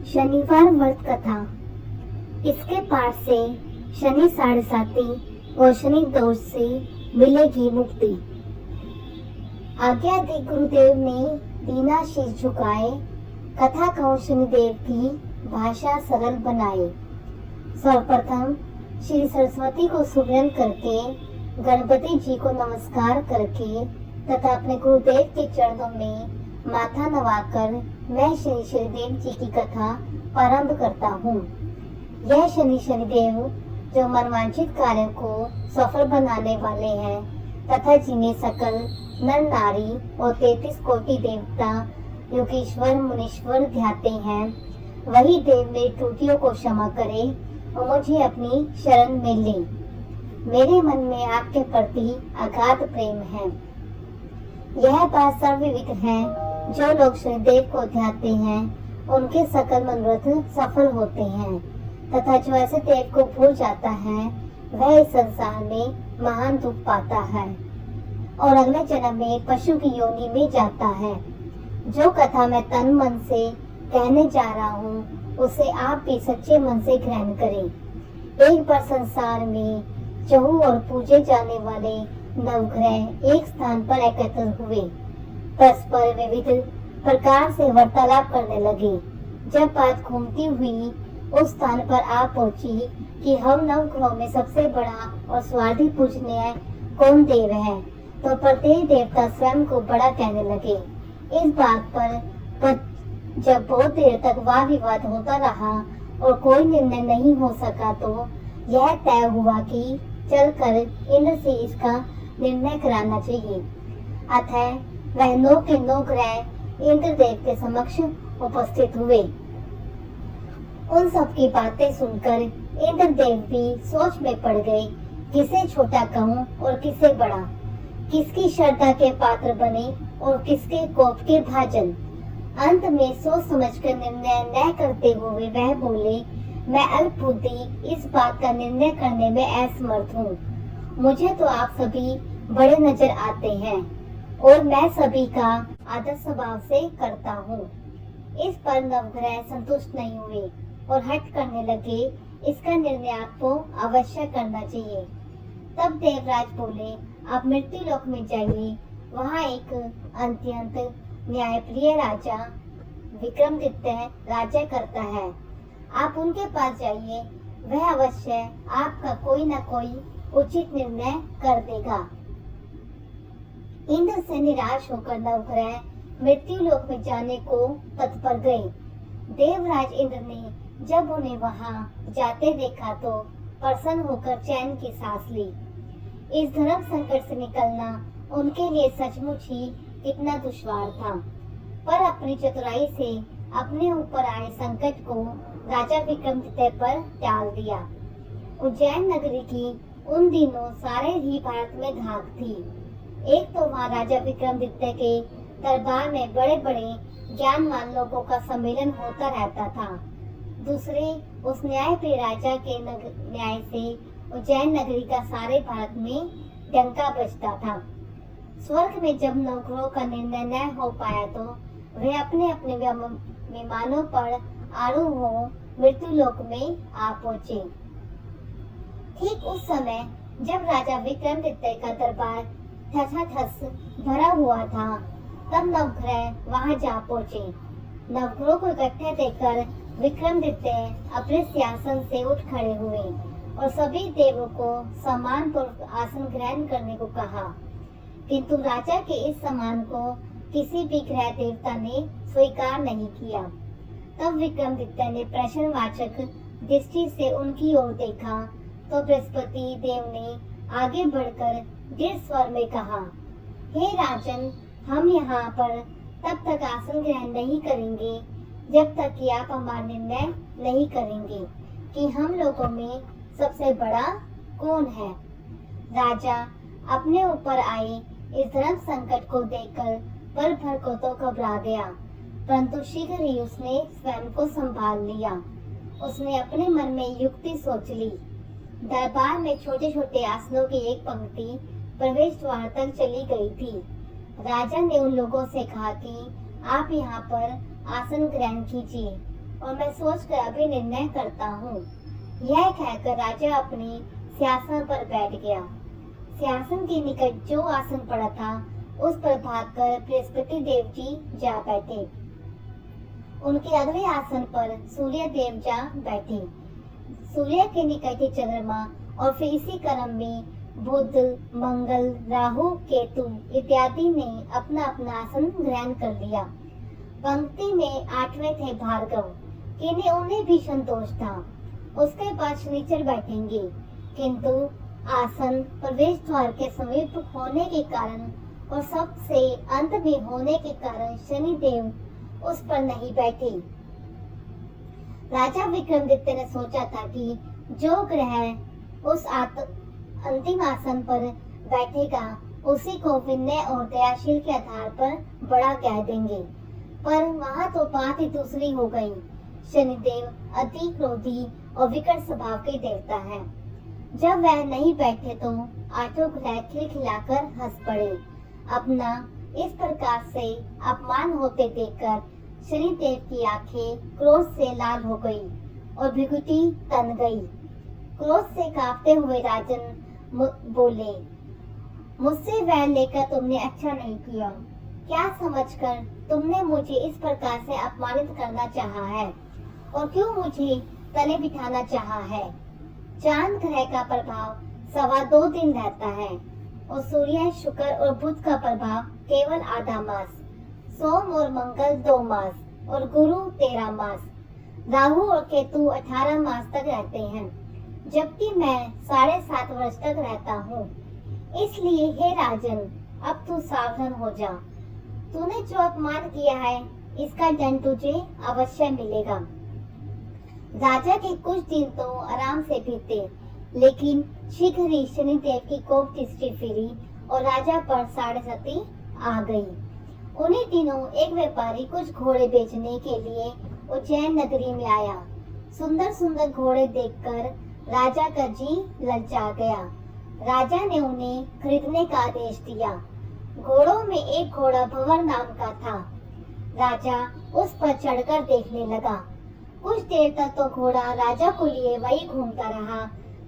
शनिवार व्रत कथा। इसके पाठ से शनि साढ़े और शनि दोष से मिलेगी मुक्ति। आज्ञा दी गुरुदेव ने दीना शीश झुकाए, कथा कहूँ शनिदेव की भाषा सरल बनाए। सर्वप्रथम श्री सरस्वती को सुमिरन करके, गणपति जी को नमस्कार करके तथा अपने गुरुदेव के चरणों में माथा नवाकर मैं श्री शनिदेव जी की कथा प्रारंभ करता हूँ। यह शनिदेव जो मनवांछित कार्यों को सफल बनाने वाले हैं तथा जिन्हें सकल नर नारी और 33 कोटि देवता योगेश्वर मुनीश्वर ध्याते हैं, वही देव मेरी त्रुटियों को क्षमा करे और मुझे अपनी शरण में ले। मेरे मन में आपके प्रति अगाध प्रेम है। यह बात सर्वविदित है, जो लोग शनिदेव को ध्याते हैं उनके सकल मनोरथ सफल होते हैं तथा जो ऐसे देव को भूल जाता है वह इस संसार में महान दुख पाता है और अगले जन्म में पशु की योनि में जाता है। जो कथा मैं तन मन से कहने जा रहा हूँ उसे आप भी सच्चे मन से ग्रहण करें। एक बार संसार में चहु और पूजे जाने वाले नवग्रह एक स्थान पर एकत्रित हुए, परस्पर विविध प्रकार से वार्तालाप करने लगे। जब बात घूमती हुई उस स्थान पर आ पहुंची कि हम नवग्रहों में सबसे बड़ा और स्वार्थी पूजनीय कौन देव है, तो प्रत्येक देवता स्वयं को बड़ा कहने लगे। इस बात पर जब बहुत देर तक वाद विवाद होता रहा और कोई निर्णय नहीं हो सका, तो यह तय हुआ कि चलकर इंद्र से इसका निर्णय कराना चाहिए। अतः वह 9 के 9 ग्रह इंद्रदेव के समक्ष उपस्थित हुए। उन सब की बातें सुनकर इंद्रदेव भी सोच में पड़ गए, किसे छोटा कहूँ और किसे बड़ा, किसकी श्रद्धा के पात्र बने और किसके कोप के भाजन। अंत में सोच समझकर निर्णय न करते हुए वह बोले, मैं अल्प बुद्धि इस बात का निर्णय करने में असमर्थ हूँ। मुझे तो आप सभी बड़े नजर आते हैं और मैं सभी का आदर स्वभाव से करता हूँ। इस पर नवग्रह संतुष्ट नहीं हुए और हट करने लगे, इसका निर्णय आपको अवश्य करना चाहिए। तब देवराज बोले, आप मृत्यु लोक में जाइए, वहाँ एक अत्यंत न्यायप्रिय राजा विक्रमादित्य राज्य करता है। आप उनके पास जाइए, वह अवश्य आपका कोई न कोई उचित निर्णय कर देगा। इंद्र से निराश होकर नवग्रह मृत्यु लोक में जाने को तत्पर गए। देवराज इंद्र ने जब उन्हें वहां जाते देखा तो प्रसन्न होकर चैन की सांस ली। इस धर्म संकट से निकलना उनके लिए सचमुच ही कितना दुश्वार था, पर अपनी चतुराई से अपने ऊपर आए संकट को राजा विक्रमादित्य पर टाल दिया। उज्जैन नगरी की उन दिनों सारे ही भारत में धाक थी। एक तो वहाँ राजा विक्रमादित्य के दरबार में बड़े बड़े ज्ञानवान लोगों का सम्मेलन होता रहता था। दूसरे उस न्यायप्रिय राजा के न्याय से उज्जैन नगरी का सारे भारत में डंका बजता था। स्वर्ग में जब नवग्रहों का निर्णय न हो पाया तो वे अपने अपने विमानों पर आरूढ़ हो मृत्यु लोक में आ पहुंचे। ठीक उस समय जब राजा विक्रमादित्य का दरबार ठसाठस भरा हुआ था, तब नवग्रह वहां जा पहुंचे। नवग्रहों को इकट्ठे देखकर विक्रमादित्य अपने सिंहासन से उठ खड़े हुए और सभी देवों को सम्मान पूर्वक आसन ग्रहण करने को कहा, किंतु राजा के इस सम्मान को किसी भी ग्रह देवता ने स्वीकार नहीं किया। तब विक्रमादित्य ने प्रश्नवाचक दृष्टि से उनकी ओर देखा तो बृहस्पति देव ने आगे बढ़कर दृढ़ स्वर में कहा, हे राजन, हम यहाँ पर तब तक आसन ग्रहण नहीं करेंगे जब तक कि आप हमारा निर्णय नहीं करेंगे कि हम लोगों में सबसे बड़ा कौन है। राजा अपने ऊपर आए इस धर्म संकट को देखकर पल भर को तो घबरा गया, परंतु शीघ्र ही उसने स्वयं को संभाल लिया। उसने अपने मन में युक्ति सोच ली। दरबार में छोटे छोटे आसनों की एक पंक्ति प्रवेश द्वार तक चली गई थी। राजा ने उन लोगों से कहा कि आप यहाँ पर आसन ग्रहण कीजिए और मैं सोचकर अभी निर्णय करता हूँ। यह कहकर राजा अपने सिंहासन पर बैठ गया। सिंहासन के निकट जो आसन पड़ा था उस पर भागकर बृहस्पति देव जी जा बैठे। उनके अगले आसन पर सूर्य देव जा बैठे। सूर्य के निकट ही चंद्रमा और फिर इसी क्रम में बुध, मंगल, राहु, केतु इत्यादि ने अपना अपना आसन ग्रहण कर लिया। पंक्ति में 8वें थे भार्गव, किन्हें उन्हें भी संतोष था। उसके बाद शनिचर बैठेंगे, किंतु आसन प्रवेश द्वार के समीप होने के कारण और सबसे अंत में होने के कारण शनिदेव उस पर नहीं बैठे। राजा विक्रमादित्य ने सोचा था कि जो ग्रह उस अंतिम आसन पर बैठेगा उसी को विनय और दयाशील के आधार पर बड़ा कह देंगे, पर वहाँ तो बात ही दूसरी हो गई। शनिदेव अति क्रोधी और विकट स्वभाव के देवता है। जब वह नहीं बैठे तो आठों ग्रह खिलखिलाकर हंस पड़े। अपना इस प्रकार से अपमान होते देखकर शनिदेव की आंखें क्रोध से लाल हो गई और भृकुटी तन गई। क्रोध से कांपते हुए राजन बोले, मुझसे वैर लेकर तुमने अच्छा नहीं किया। क्या समझकर तुमने मुझे इस प्रकार से अपमानित करना चाहा है और क्यों मुझे तले बिठाना चाहा है। चांद ग्रह का प्रभाव 2.25 दिन रहता है और सूर्य, शुक्र और बुध का प्रभाव केवल आधा मास, सोम और मंगल 2 मास और गुरु 13 मास, राहु और केतु 18 मास तक रहते हैं, जबकि मैं 7.5 वर्ष तक रहता हूँ। इसलिए हे राजन, अब तू सावधान हो जा। तूने जो अपमान किया है इसका दंड तुझे अवश्य मिलेगा। राजा के कुछ दिन तो आराम से बीते, लेकिन शीघ्र ही शनिदेव की कोप दृष्टि फिरी और राजा पर साढ़े सती आ गई। उन्हीं दिनों एक व्यापारी कुछ घोड़े बेचने के लिए उज्जैन नगरी में आया। सुंदर सुंदर घोड़े देखकर राजा का जी ललचा गया। राजा ने उन्हें खरीदने का आदेश दिया। घोड़ों में एक घोड़ा भंवर नाम का था। राजा उस पर चढ़कर देखने लगा। कुछ देर तक तो घोड़ा राजा को लिए वही घूमता रहा,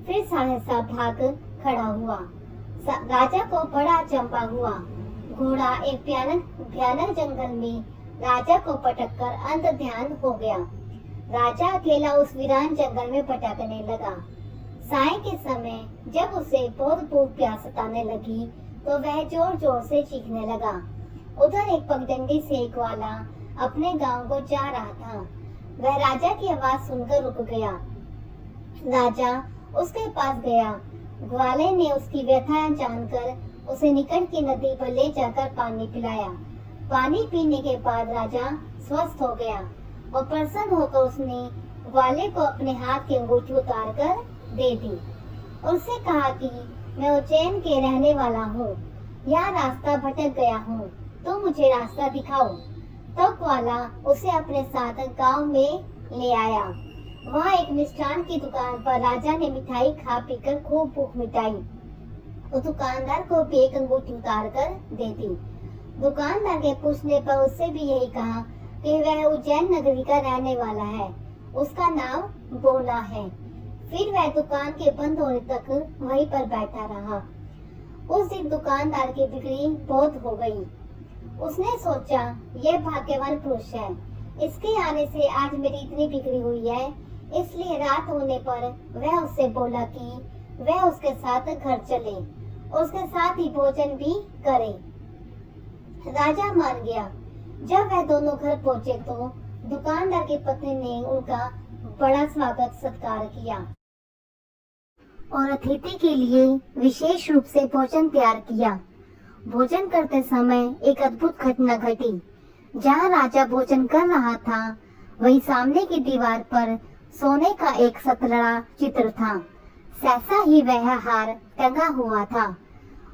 फिर सहसा भाग खड़ा हुआ। राजा को बड़ा अचंभा हुआ। घोड़ा एक भयानक जंगल में राजा को पटककर अंध ध्यान हो गया। राजा अकेला उस वीरान जंगल में भटकने लगा। साय के समय जब उसे बहुत भूख प्यास सताने लगी तो वह जोर जोर से चीखने लगा। उधर एक पगडंडी से एक ग्वाला अपने गांव को जा रहा था। वह राजा की आवाज सुनकर रुक गया। राजा उसके पास गया। ग्वाले ने उसकी व्यथा जानकर उसे निकट की नदी पर ले जाकर पानी पिलाया। पानी पीने के बाद राजा स्वस्थ हो गया और प्रसन्न होकर उसने ग्वाले को अपने हाथ की अंगूठी उतार कर दे दी। उससे कहा कि मैं उज्जैन के रहने वाला हूँ, यहाँ रास्ता भटक गया हूँ, तो मुझे रास्ता दिखाओ। तो ग्वाला उसे अपने साथ गांव में ले आया। वहाँ एक मिष्ठान की दुकान पर राजा ने मिठाई खा पीकर खूब भूख मिटाई। तो दुकानदार को भी एक अंगूठी उतार कर दे दी। दुकानदार के पूछने पर उससे भी यही कहा कि वह उज्जैन नगरी का रहने वाला है, उसका नाम बोना है। फिर वह दुकान के बंद होने तक वहीं पर बैठा रहा। उस दिन दुकानदार की बिक्री बहुत हो गई। उसने सोचा, यह भाग्यवान पुरुष है, इसके आने से आज मेरी इतनी बिक्री हुई है। इसलिए रात होने पर वह उससे बोला कि वह उसके साथ घर चले, उसके साथ ही भोजन भी करे। राजा मान गया। जब वह दोनों घर पहुंचे तो दुकानदार की पत्नी ने उनका बड़ा स्वागत सत्कार किया और अतिथि के लिए विशेष रूप से भोजन तैयार किया। भोजन करते समय एक अद्भुत घटना घटी। जहाँ राजा भोजन कर रहा था वहीं सामने की दीवार पर सोने का एक सतलड़ा चित्र था। सहसा ही वह हार टंगा हुआ था।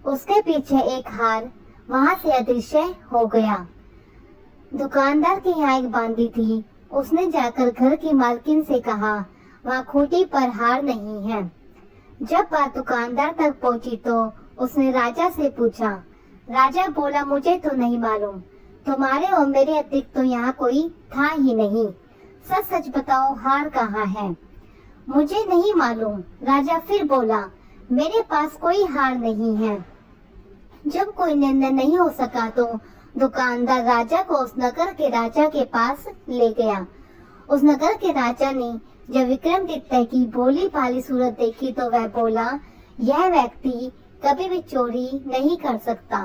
उसके पीछे एक हार वहाँ से अदृश्य हो गया। दुकानदार के यहाँ एक बांदी थी। उसने जाकर घर की मालकिन से कहा, वहाँ खूंटी पर हार नहीं है। जब बात दुकानदार तक पहुँची तो उसने राजा से पूछा। राजा बोला, मुझे तो नहीं मालूम, तुम्हारे और मेरे अतिरिक्त तो यहाँ कोई था ही नहीं। सच सच बताओ हार कहाँ है? मुझे नहीं मालूम, राजा फिर बोला। मेरे पास कोई हार नहीं है। जब कोई निर्णय नहीं हो सका तो दुकानदार राजा को उस नगर के राजा के पास ले गया। उस नगर के राजा ने जब विक्रमादित्य की भोली भाली सूरत देखी तो वह बोला, यह व्यक्ति कभी भी चोरी नहीं कर सकता।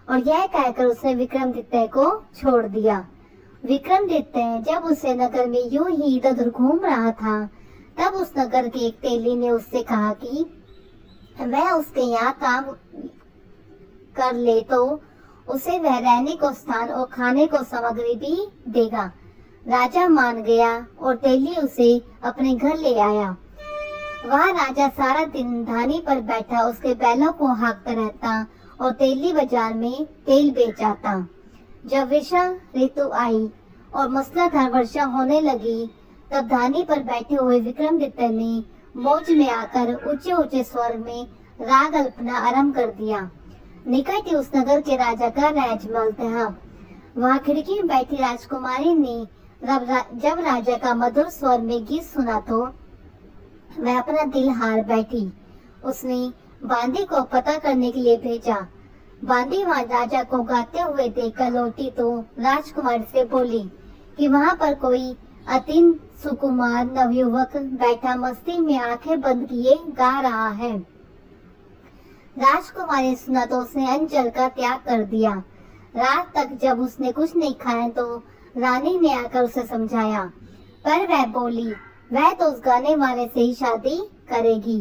और यह कहकर उसने विक्रमादित्य को छोड़ दिया। विक्रमादित्य जब उसे नगर में यूं ही इधर उधर घूम रहा था, तब उस नगर के एक तेली ने उससे कहा कि वह उसके यहाँ काम कर ले तो उसे वह रहने को स्थान और खाने को सामग्री भी देगा। राजा मान गया और तेली उसे अपने घर ले आया। वहाँ राजा सारा दिन धानी पर बैठा उसके बैलों को हाँकता रहता और तेली बाजार में तेल बेच आता। जब वर्षा ऋतु आई और मूसलाधार वर्षा होने लगी, तब धानी पर बैठे हुए विक्रमादित्य ने मौज में आकर ऊंचे ऊंचे स्वर में राग अल्पना आरंभ कर दिया। निकट ही उस नगर के राजा का राजमहल था। वहाँ खिड़की में बैठी राजकुमारी ने जब राजा का मधुर स्वर में गीत सुना तो वह अपना दिल हार बैठी। उसने बांदी को पता करने के लिए भेजा। बांदी वहाँ राजा को गाते हुए देखकर लौटी तो राजकुमारी से बोली कि वहाँ पर कोई अति सुकुमार नवयुवक बैठा मस्ती में आंखें बंद किए गा रहा है। राजकुमारी ने सुना तो उसने अन्न जल का त्याग कर दिया। रात तक जब उसने कुछ नहीं खाया तो रानी ने आकर उसे समझाया, पर वह बोली वह तो उस गाने वाले से ही शादी करेगी।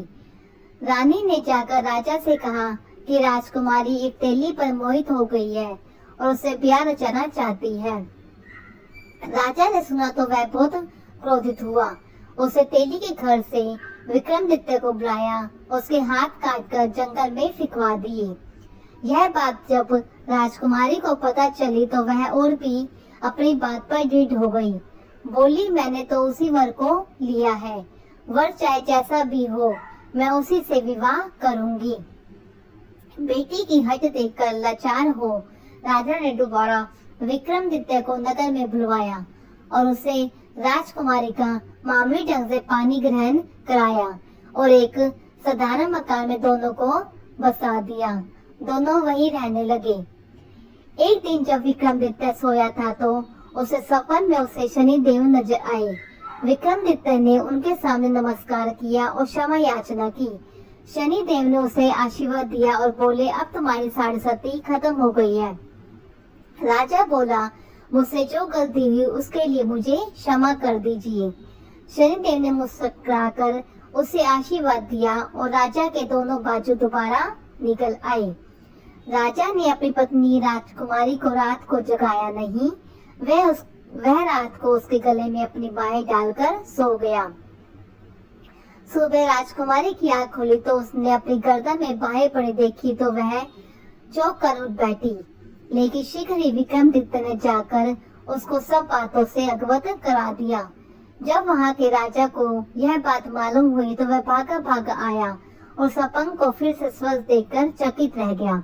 रानी ने जाकर राजा से कहा कि राजकुमारी एक तेली पर मोहित हो गई है और उसे ब्याह रचाना चाहती है। राजा ने सुना तो वह बहुत क्रोधित हुआ। उसे तेली के घर से विक्रमादित्य को बुलाया, उसके हाथ काटकर जंगल में फिकवा दिए। यह बात जब राजकुमारी को पता चली तो वह और भी अपनी बात पर दृढ़ हो गई। बोली, मैंने तो उसी वर को लिया है, वर चाहे जैसा भी हो मैं उसी से विवाह करूंगी। बेटी की हट देखकर लाचार हो राजा ने दोबारा विक्रमादित्य को नगर में बुलवाया और उसे राजकुमारी का मामूली ढंग से पानी ग्रहण कराया और एक साधारण मकान में दोनों को बसा दिया। दोनों वहीं रहने लगे। एक दिन जब विक्रमादित्य सोया था तो उसे सपन में उसे शनि देव नजर आए। विक्रमादित्य ने उनके सामने नमस्कार किया और क्षमा याचना की। शनि देव ने उसे आशीर्वाद दिया और बोले, अब तुम्हारी साढ़े खत्म हो गई है। राजा बोला, मुझसे जो गलती हुई उसके लिए मुझे क्षमा कर दीजिए। शनिदेव ने मुस्कुराकर उसे आशीर्वाद दिया और राजा के दोनों बाजू दोबारा निकल आए। राजा ने अपनी पत्नी राजकुमारी को रात को जगाया नहीं। वह रात को उसके गले में अपनी बाहें डालकर सो गया। सुबह राजकुमारी की आंख खुली तो उसने अपनी गर्दन में बाहें पड़ी देखी तो वह चौंक कर उठ बैठी। लेकिन शीघ्र ही विक्रमादित्य ने जाकर उसको सब बातों से अवगत करा दिया। जब वहाँ के राजा को यह बात मालूम हुई तो वह भागा भागा आया और सपन को फिर से स्वस्थ देखकर चकित रह गया।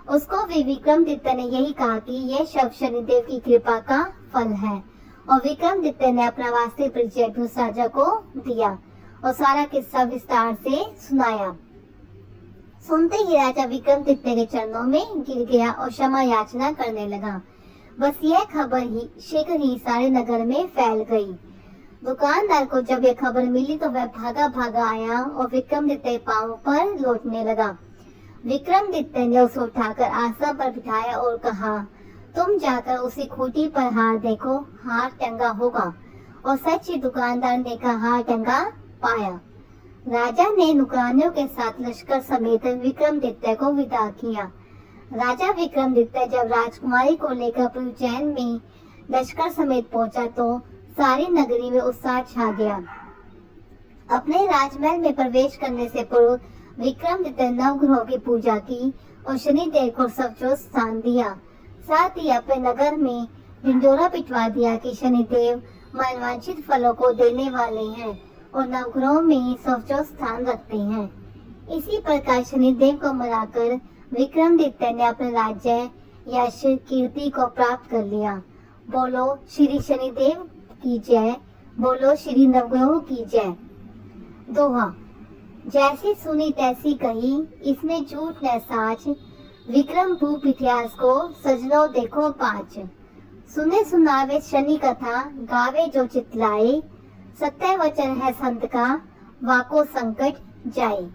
उसको भी विक्रमादित्य ने यही कहा कि यह शव शनिदेव की कृपा का फल है और विक्रमादित्य ने अपना वास्तविक परिचय भी उस राजा को दिया और सारा किस्सा विस्तार से सुनाया। सुनते ही राजा विक्रमादित्य के चरणों में गिर गया और क्षमा याचना करने लगा। बस यह खबर ही शीघ्र ही सारे नगर में फैल गई। दुकानदार को जब यह खबर मिली तो वह भागा भागा आया और विक्रमादित्य पांव पर लौटने लगा। विक्रमादित्य ने उसे उठाकर आसन पर बिठाया और कहा, तुम जाकर उसी खूंटी पर हार देखो, हार टंगा होगा। और सच ही दुकानदार ने कहा हार टंगा पाया। राजा ने नौकरानियों के साथ लश्कर समेत विक्रमादित्य को विदा किया। राजा विक्रमादित्य जब राजकुमारी को लेकर उज्जैन में लश्कर समेत पहुंचा तो सारी नगरी में उत्साह छा गया। अपने राजमहल में प्रवेश करने से पूर्व विक्रमादित्य नवग्रहों की पूजा की और शनिदेव को सर्वोच्च स्थान दिया। साथ ही अपने नगर में ढिंढोरा पिटवा दिया कि शनिदेव मनवांछित फलों को देने वाले हैं और नवग्रहों में सर्वोच्च स्थान रखते हैं। इसी प्रकार शनिदेव को मनाकर विक्रमादित्य ने अपने राज्य यश कीर्ति को प्राप्त कर लिया। बोलो श्री शनिदेव की जय। बोलो श्री नवग्रहों की जय। दोहा, जैसी सुनी तैसी कही, इसमें झूठ न साच, विक्रम भूप इतिहास को सजनो देखो पाँच। सुने सुनावे शनि कथा, गावे जो चितलाए, सत्य वचन है संत का, वाको संकट जाए।